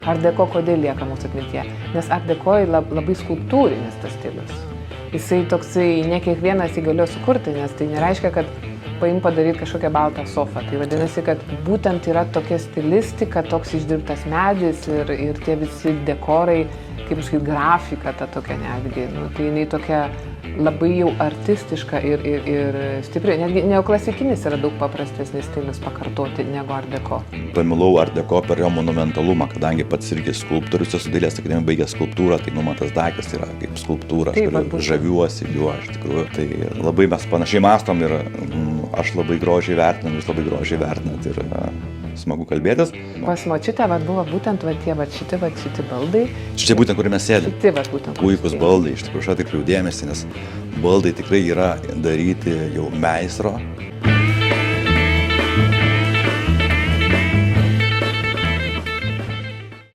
Art Deco kodėl lieka mūsų atmintyje? Nes Art Deco labai skulptūrinis tas stilius. Jisai toksai, ne kiekvienas įgalėjo sukurti, nes tai nereiškia, kad padaryti kažkokią baltą sofą. Tai vadinasi, kad būtent yra tokia stilistika, toks išdirbtas medis ir tie visi dekorai, kaip sakyti, grafika ta tokia netgi. Tai jinai tokia labai jau artistiška ir stipri. Netgi neoklasikinis yra daug paprastesnis stilius pakartoti negu Art Deco. Pamilau Art Deco per jo monumentalumą, kadangi pats irgi skulptorius esu dailės akademijoj baigęs skulptūrą, tai man tas daiktas yra kaip skulptūra, aš žaviuosi juo iš tikrųjų. Tai labai mes panašiai mąstom ir aš labai grožiai vertinu, jūs labai grožiai vertinat ir smagu kalbėtis. Pas močiutę buvo būtent šitie baldai. Čia būtent, kur mes sėdėm. Puikus baldai, iš tikrųjų aš atkreipiau dėmesį, nes baldai tikrai yra daryti jau meistro.